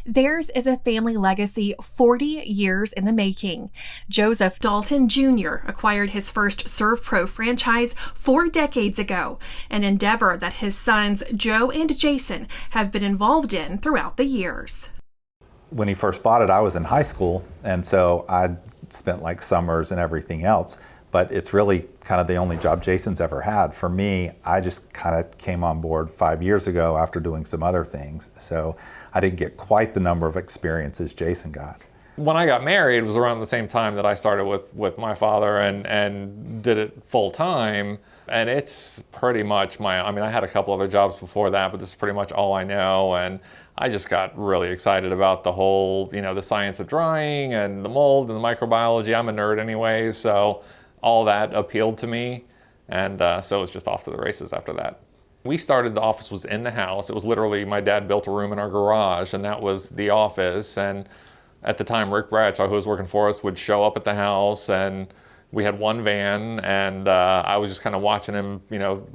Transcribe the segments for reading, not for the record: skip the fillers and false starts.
Theirs is a family legacy 40 years in the making. Joseph Dalton Jr. acquired his first SERVPRO franchise 4 decades ago, an endeavor that his sons Joe and Jason have been involved in throughout the years. When he first bought it, I was in high school, and so I spent like summers and everything else. But it's really kind of the only job Jason's ever had. For me, I just kind of came on board 5 years ago after doing some other things. So I didn't get quite the number of experiences Jason got. When I got married, it was around the same time that I started with my father and did it full time. And it's pretty much I had a couple other jobs before that, but this is pretty much all I know. And I just got really excited about the whole, the science of drying and the mold and the microbiology. I'm a nerd anyway, so all that appealed to me, and so it was just off to the races after that. We started, the office was in the house. It was literally, my dad built a room in our garage, and that was the office. And at the time, Rick Bradshaw, who was working for us, would show up at the house, and we had one van, and I was just kind of watching him,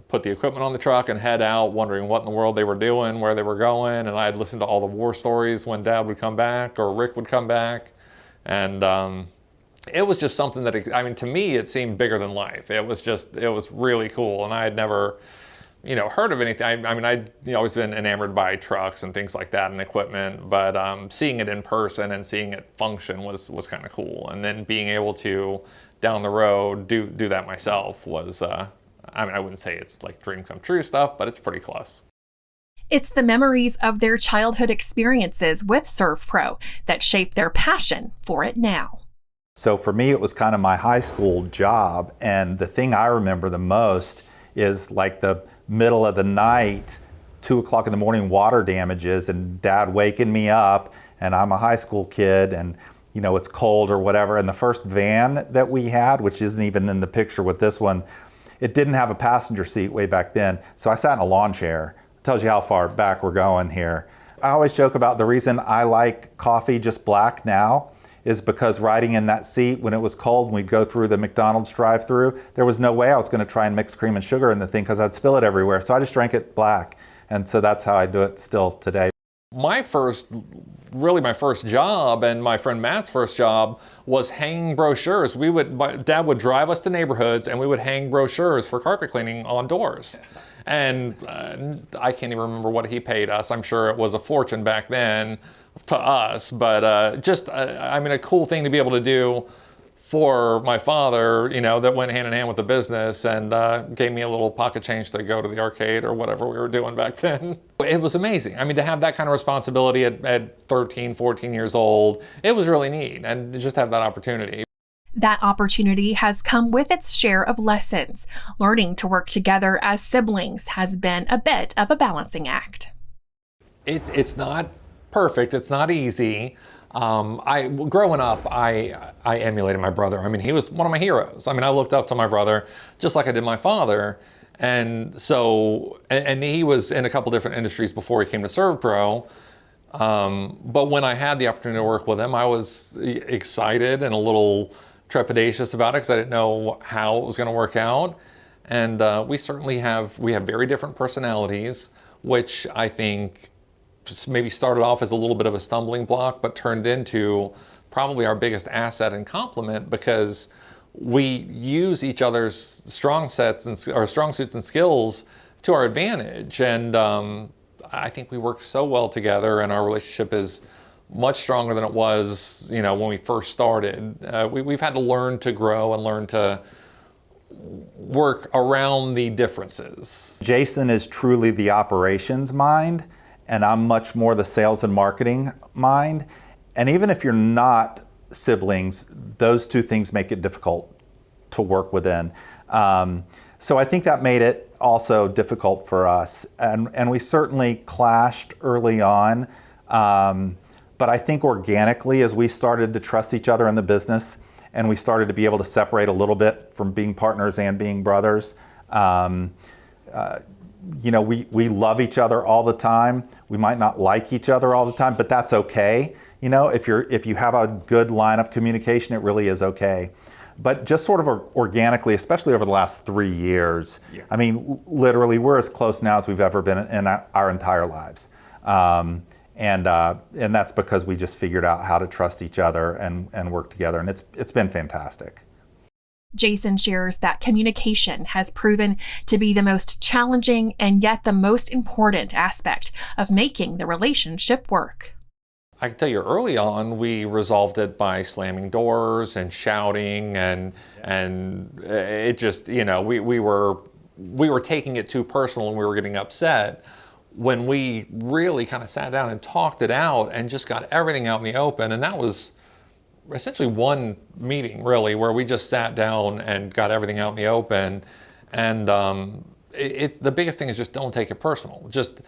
put the equipment on the truck and head out, wondering what in the world they were doing, where they were going. And I'd listen to all the war stories when Dad would come back or Rick would come back. And it was just something that, to me, it seemed bigger than life. It was really cool. And I had never, heard of anything. I'd always been enamored by trucks and things like that and equipment, but seeing it in person and seeing it function was kind of cool. And then being able to, down the road, do that myself was, I wouldn't say it's like dream come true stuff, but it's pretty close. It's the memories of their childhood experiences with SERVPRO that shape their passion for it now. So for me, it was kind of my high school job, and the thing I remember the most is like the middle of the night, 2 o'clock in the morning, water damages, and Dad waking me up, and I'm a high school kid, and it's cold or whatever. And the first van that we had, which isn't even in the picture with this one, it didn't have a passenger seat way back then. So I sat in a lawn chair. Tells you how far back we're going here. I always joke about the reason I like coffee just black now is because riding in that seat when it was cold and we'd go through the McDonald's drive-through, there was no way I was going to try and mix cream and sugar in the thing because I'd spill it everywhere. So I just drank it black. And so that's how I do it still today. My first job and my friend Matt's first job was hanging brochures. Dad would drive us to neighborhoods and we would hang brochures for carpet cleaning on doors. And I can't even remember what he paid us. I'm sure it was a fortune back then to us, but a cool thing to be able to do for my father, that went hand in hand with the business and gave me a little pocket change to go to the arcade or whatever we were doing back then. It was amazing. To have that kind of responsibility at 13, 14 years old, it was really neat, and to just have that opportunity. That opportunity has come with its share of lessons. Learning to work together as siblings has been a bit of a balancing act. It's not perfect. It's not easy. Growing up, I emulated my brother. He was one of my heroes. I looked up to my brother just like I did my father. And so, and he was in a couple different industries before he came to SERVPRO. But when I had the opportunity to work with him, I was excited and a little trepidatious about it because I didn't know how it was going to work out. And we have very different personalities, which I think maybe started off as a little bit of a stumbling block, but turned into probably our biggest asset and complement because we use each other's strong suits and skills to our advantage. And I think we work so well together, and our relationship is much stronger than it was, when we first started. We've had to learn to grow and learn to work around the differences. Jason is truly the operations mind, and I'm much more the sales and marketing mind. And even if you're not siblings, those two things make it difficult to work within. So I think that made it also difficult for us. And we certainly clashed early on. But I think organically, as we started to trust each other in the business, and we started to be able to separate a little bit from being partners and being brothers, we love each other all the time. We might not like each other all the time, but that's okay. If you have a good line of communication, it really is okay. But just sort of organically, especially over the last 3 years, literally we're as close now as we've ever been in our entire lives. And that's because we just figured out how to trust each other and work together. And it's been fantastic. Jason shares that communication has proven to be the most challenging and yet the most important aspect of making the relationship work. I can tell you early on, we resolved it by slamming doors and shouting, and it just, we were taking it too personal and we were getting upset. When we really kind of sat down and talked it out and just got everything out in the open, and that was essentially one meeting really where we just sat down and got everything out in the open. And it's the biggest thing is just don't take it personal. Just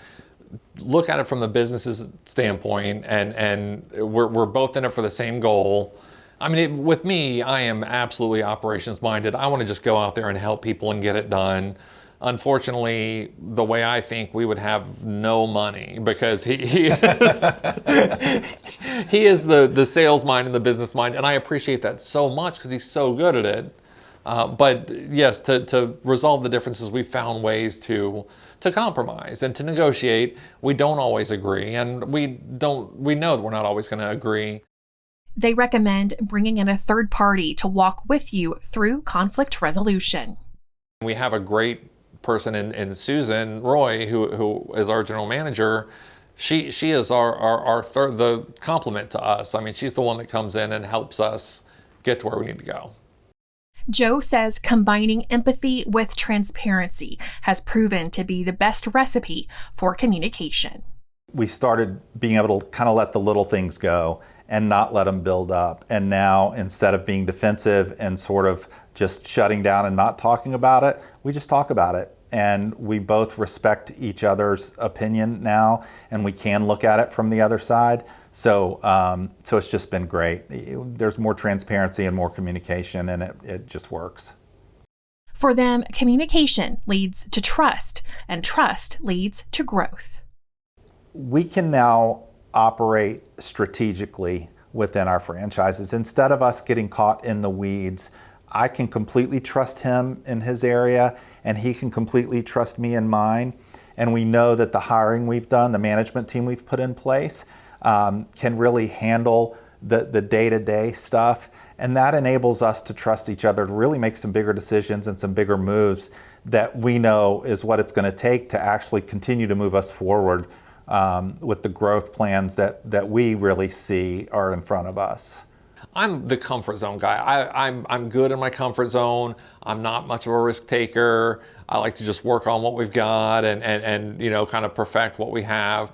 look at it from the business's standpoint, and we're both in it for the same goal. I mean, with me, I am absolutely operations minded. I want to just go out there and help people and get it done. Unfortunately, the way I think, we would have no money because he is, he is the sales mind and the business mind, and I appreciate that so much because he's so good at it. But yes, to resolve the differences, we've found ways to compromise and to negotiate. We don't always agree, and we know that we're not always going to agree. They recommend bringing in a third party to walk with you through conflict resolution. We have a great person in Susan Roy, who is our general manager. She is the complement to us. I mean, she's the one that comes in and helps us get to where we need to go. Joe says combining empathy with transparency has proven to be the best recipe for communication. We started being able to kind of let the little things go and not let them build up. And now, instead of being defensive and sort of just shutting down and not talking about it, we just talk about it. And we both respect each other's opinion now, and we can look at it from the other side. So it's just been great. There's more transparency and more communication, and it just works. For them, communication leads to trust, and trust leads to growth. We can now operate strategically within our franchises. Instead of us getting caught in the weeds, I can completely trust him in his area, and he can completely trust me in mine. And we know that the hiring we've done, the management team we've put in place, can really handle the day-to-day stuff. And that enables us to trust each other to really make some bigger decisions and some bigger moves that we know is what it's going to take to actually continue to move us forward with the growth plans that we really see are in front of us. I'm the comfort zone guy. I'm good in my comfort zone. I'm not much of a risk taker. I like to just work on what we've got and kind of perfect what we have.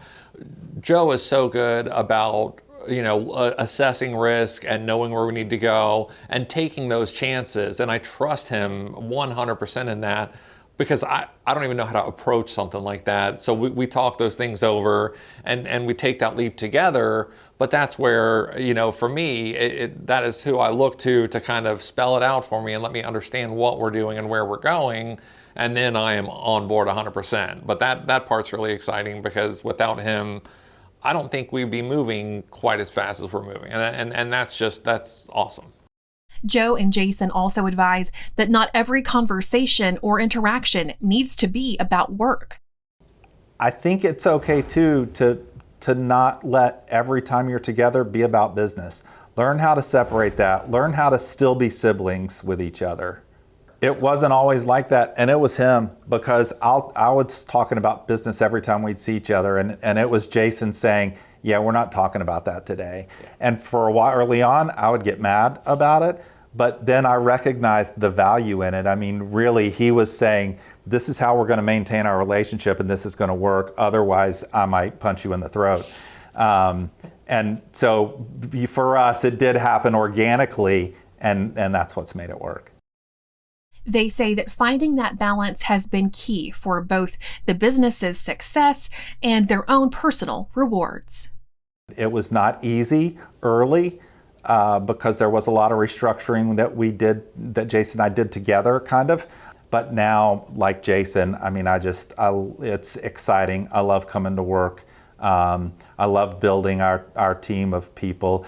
Joe is so good about assessing risk and knowing where we need to go and taking those chances. And I trust him 100% in that, because I don't even know how to approach something like that. So we talk those things over and we take that leap together. But that's where, for me, that is who I look to kind of spell it out for me and let me understand what we're doing and where we're going. And then I am on board 100%. But that part's really exciting, because without him, I don't think we'd be moving quite as fast as we're moving. And that's awesome. Joe and Jason also advise that not every conversation or interaction needs to be about work. I think it's okay too to not let every time you're together be about business. Learn how to separate that. Learn how to still be siblings with each other. It wasn't always like that, and it was him, because I was talking about business every time we'd see each other, and it was Jason saying, yeah, we're not talking about that today. And for a while early on, I would get mad about it, but then I recognized the value in it. I mean, really, he was saying, this is how we're going to maintain our relationship, and this is going to work. Otherwise, I might punch you in the throat. And so for us, it did happen organically, and that's what's made it work. They say that finding that balance has been key for both the business's success and their own personal rewards. It was not easy early because there was a lot of restructuring that Jason and I did together, kind of. But now, like Jason, I mean, it's exciting. I love coming to work. I love building our team of people.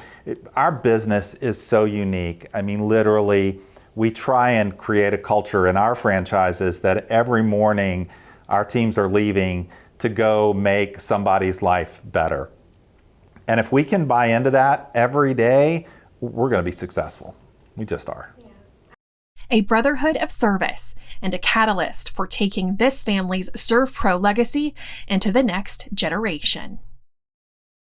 Our business is so unique. I mean, literally, we try and create a culture in our franchises that every morning our teams are leaving to go make somebody's life better. And if we can buy into that every day, we're going to be successful. We just are. A brotherhood of service and a catalyst for taking this family's SERVPRO legacy into the next generation.